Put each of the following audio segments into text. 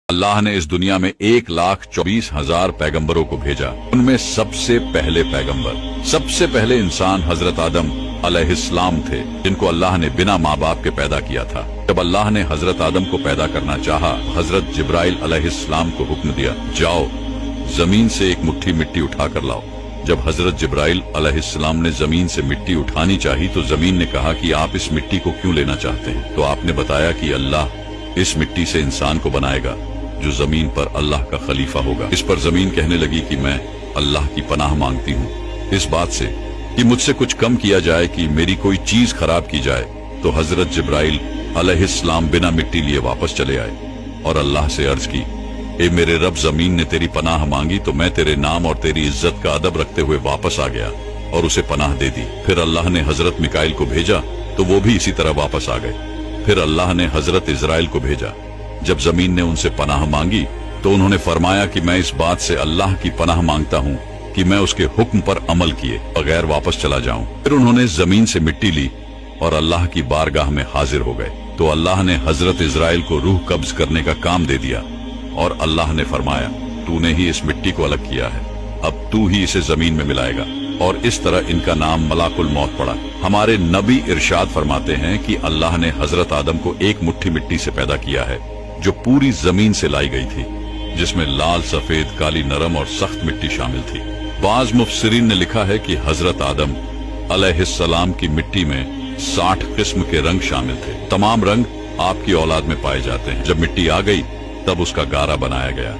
अल्लाह ने इस दुनिया में 1,24,000 पैगंबरों को भेजा। उनमें सबसे पहले पैगंबर, सबसे पहले इंसान हजरत आदम अलैहिस्सलाम थे, जिनको अल्लाह ने बिना माँ बाप के पैदा किया था। जब अल्लाह ने हजरत आदम को पैदा करना चाहा, हजरत जिब्राइल अलैहिस्सलाम को हुक्म दिया, जाओ जमीन से एक मुट्ठी मिट्टी उठा कर लाओ। जब हजरत जिब्राइल अलैहिस्सलाम ने जमीन से मिट्टी उठानी चाही तो जमीन ने कहा कि आप इस मिट्टी को क्यों लेना चाहते हैं? तो आपने बताया कि अल्लाह इस मिट्टी से इंसान को बनाएगा जो जमीन पर अल्लाह का खलीफा होगा। इस पर जमीन कहने लगी कि मैं अल्लाह की पनाह मांगती हूँ इस बात से कि मुझसे कुछ कम किया जाए कि मेरी कोई चीज खराब की जाए। तो हजरत जिब्राइल अलैहिस्सलाम बिना मिट्टी लिए वापस चले आए और अल्लाह से अर्ज की, ए मेरे रब, जमीन ने तेरी पनाह मांगी तो मैं तेरे नाम और तेरी इज्जत का अदब रखते हुए वापस आ गया और उसे पनाह दे दी। फिर अल्लाह ने हजरत मिकाइल को भेजा तो वो भी इसी तरह वापस आ गए। फिर अल्लाह ने हजरत इजराइल को भेजा। जब जमीन ने उनसे पनाह मांगी तो उन्होंने फरमाया कि मैं इस बात से अल्लाह की पनाह मांगता हूँ कि मैं उसके हुक्म पर अमल किए बगैर वापस चला जाऊं। फिर उन्होंने जमीन से मिट्टी ली और अल्लाह की बारगाह में हाजिर हो गए। तो अल्लाह ने हजरत इजराइल को रूह कब्ज करने का काम दे दिया और अल्लाह ने फरमाया, तूने ही इस मिट्टी को अलग किया है, अब तू ही इसे जमीन में मिलाएगा। और इस तरह इनका नाम मलाकुल मौत पड़ा। हमारे नबी इरशाद फरमाते हैं कि अल्लाह ने हजरत आदम को एक मुट्ठी मिट्टी से पैदा किया है जो पूरी जमीन से लाई गई थी, जिसमें लाल, सफेद, काली, नरम और सख्त मिट्टी शामिल थी। बाज मुफस्सिरीन ने लिखा है कि हजरत आदम अलैहिस्सलाम की मिट्टी में 60 किस्म के रंग शामिल थे। तमाम रंग आपकी औलाद में पाए जाते हैं। जब मिट्टी आ गई तब उसका गारा बनाया गया।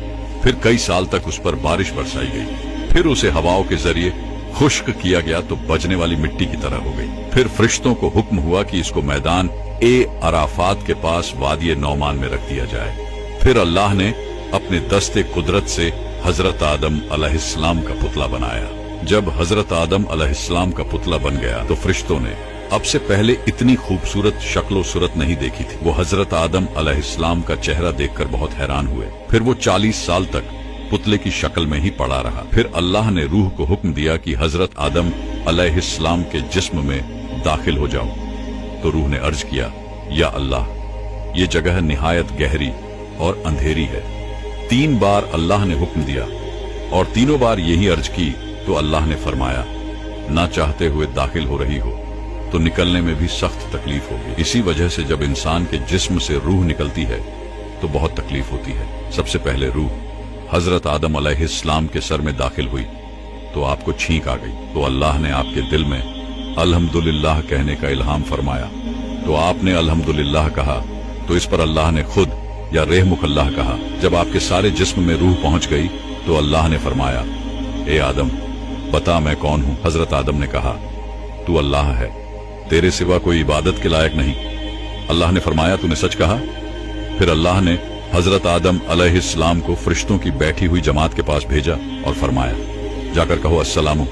फिर कई साल तक उस पर बारिश बरसाई गई। फिर उसे हवाओं के जरिए खुश्क किया गया तो बजने वाली मिट्टी की तरह हो गई। फिर फरिश्तों को हुक्म हुआ कि इसको मैदान ए अराफात के पास वादी नौमान में रख दिया जाए। फिर अल्लाह ने अपने दस्ते कुदरत से हजरत आदम अलैहिस्सलाम का पुतला बनाया। जब हजरत आदम अलैहिस्सलाम का पुतला बन गया तो फरिश्तों ने अब से पहले इतनी खूबसूरत शक्लो सूरत नहीं देखी थी। वो हजरत आदम अलैहिस्सलाम का चेहरा देखकर बहुत हैरान हुए। फिर वो 40 साल तक पुतले की शक्ल में ही पड़ा रहा। फिर अल्लाह ने रूह को हुक्म दिया कि हजरत आदम अलैहिस्सलाम के जिस्म में दाखिल हो जाओ। तो रूह ने अर्ज किया, या अल्लाह, ये जगह निहायत गहरी और अंधेरी है। 3 बार अल्लाह ने हुक्म दिया और तीनों बार यही अर्ज की तो अल्लाह ने फरमाया, ना चाहते हुए दाखिल हो रही हो तो निकलने में भी सख्त तकलीफ होगी। इसी वजह से जब इंसान के जिस्म से रूह निकलती है तो बहुत तकलीफ होती है। सबसे पहले रूह हजरत आदम अलैहिस्सलाम के सर में दाखिल हुई तो आपको छींक आ गई। तो अल्लाह ने आपके दिल में अल्हम्दुलिल्लाह कहने का इल्हाम फरमाया। तो आपने अल्हम्दुलिल्लाह कहा तो इस पर अल्लाह ने खुद या रेहमुकल्लाह कहा। जब आपके सारे जिस्म में रूह पहुंच गई तो अल्लाह ने फरमाया, ए आदम, बता मैं कौन हूं? हजरत आदम ने कहा, तू अल्लाह है, तेरे सिवा कोई इबादत के लायक नहीं। अल्लाह ने फरमाया, तूने सच कहा। फिर अल्लाह ने हजरत आदम अलैहिस्सलाम को फरिश्तों की बैठी हुई जमात के पास भेजा और फरमाया, जाकर कहो अस्सलामु